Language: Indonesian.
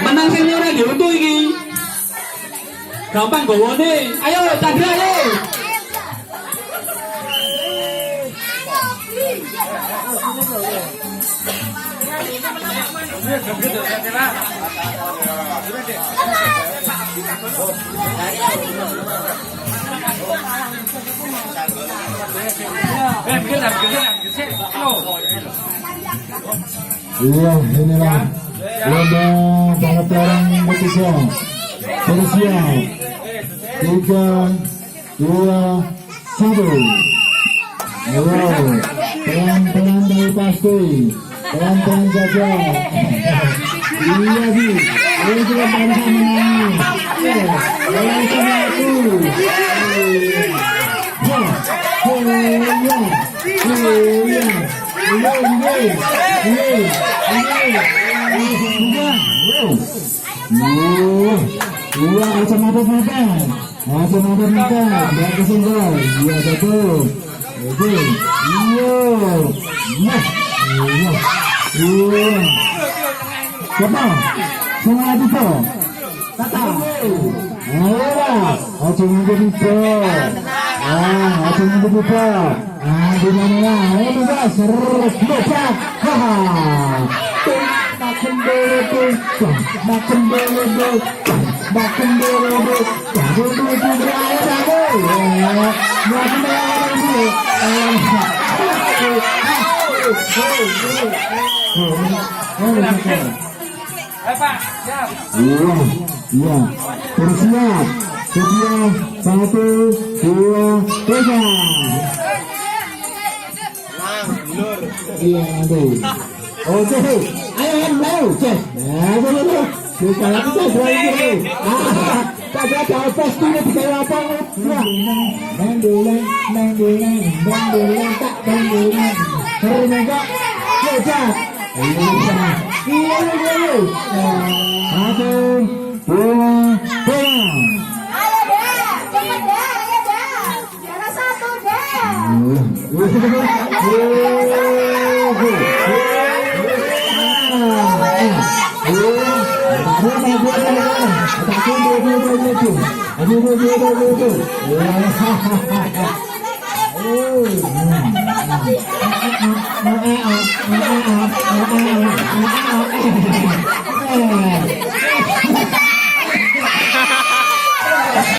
Menang sing ora diuntu iki. Gampang gowone. Ayo Chandra ayo. Iya, inilah lomba balap karung ketiga. Bersiap 3, 2, 1. Ayo, pelan-pelan dari pasti, pelan-pelan saja. Iya sih, ayo kita bangsa menang. Ayo sama aku. Dua kacamata makan, kacamata makan, dan kesenggol, iya betul, betul, siapa? Semangat itu, kata, ayolah, ayo ngomong itu, ayo ngomong itu, di mana lah, ayo bisa seru, lompat, haha. Makan dulu, makan dulu, makan dulu, iya, bersiap, sedia, 1, 2, 3. Iya, aduh. Oke, ayo mau cek. Nah, dulu. Kita lakukan lagi. Kita jauh pasti bisa apa? Bandulan, tak bandulan. Terus enggak? Cek. Iya. 1, 2, 3. Ayo deh, cepet deh, ayo deh. Juara 1 deh.